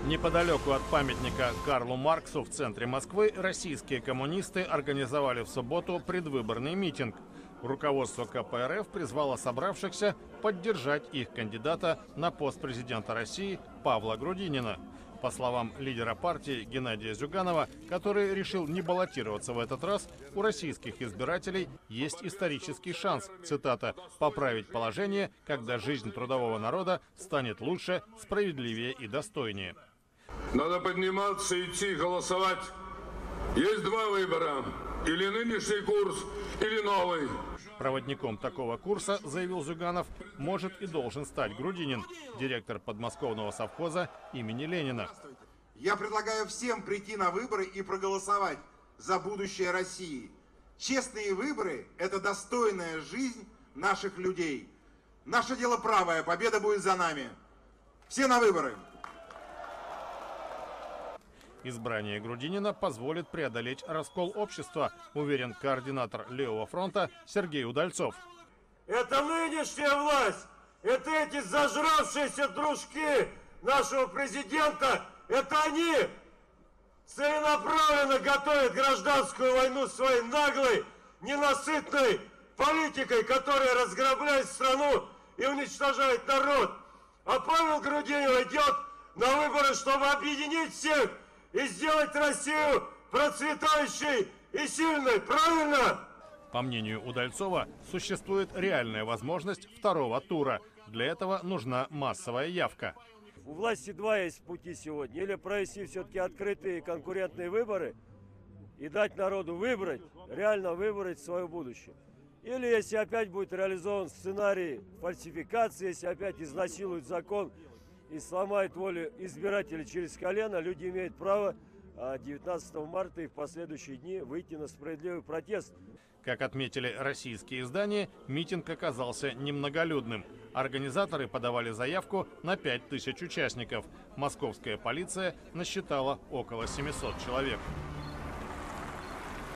Неподалеку от памятника Карлу Марксу в центре Москвы российские коммунисты организовали в субботу предвыборный митинг. Руководство КПРФ призвало собравшихся поддержать их кандидата на пост президента России Павла Грудинина. По словам лидера партии Геннадия Зюганова, который решил не баллотироваться в этот раз, у российских избирателей есть исторический шанс, цитата, «поправить положение, когда жизнь трудового народа станет лучше, справедливее и достойнее». Надо подниматься, идти, голосовать. Есть два выбора. Или нынешний курс, или новый. Проводником такого курса, заявил Зюганов, может и должен стать Грудинин, директор подмосковного совхоза имени Ленина. Я предлагаю всем прийти на выборы и проголосовать за будущее России. Честные выборы – это достойная жизнь наших людей. Наше дело правое, победа будет за нами. Все на выборы! Избрание Грудинина позволит преодолеть раскол общества, уверен координатор Левого фронта Сергей Удальцов. Это нынешняя власть, это эти зажравшиеся дружки нашего президента, это они целенаправленно готовят гражданскую войну своей наглой, ненасытной политикой, которая разграбляет страну и уничтожает народ. А Павел Грудинин идет на выборы, чтобы объединить всех и сделать Россию процветающей и сильной, правильно? По мнению Удальцова, существует реальная возможность второго тура. Для этого нужна массовая явка. У власти два есть пути сегодня. Или провести все-таки открытые конкурентные выборы и дать народу выбрать, реально выбрать свое будущее. Или если опять будет реализован сценарий фальсификации, если опять изнасилуют закон и сломают волю избирателей через колено, люди имеют право 19 марта и в последующие дни выйти на справедливый протест. Как отметили российские издания, митинг оказался немноголюдным. Организаторы подавали заявку на 5000 участников. Московская полиция насчитала около 700 человек.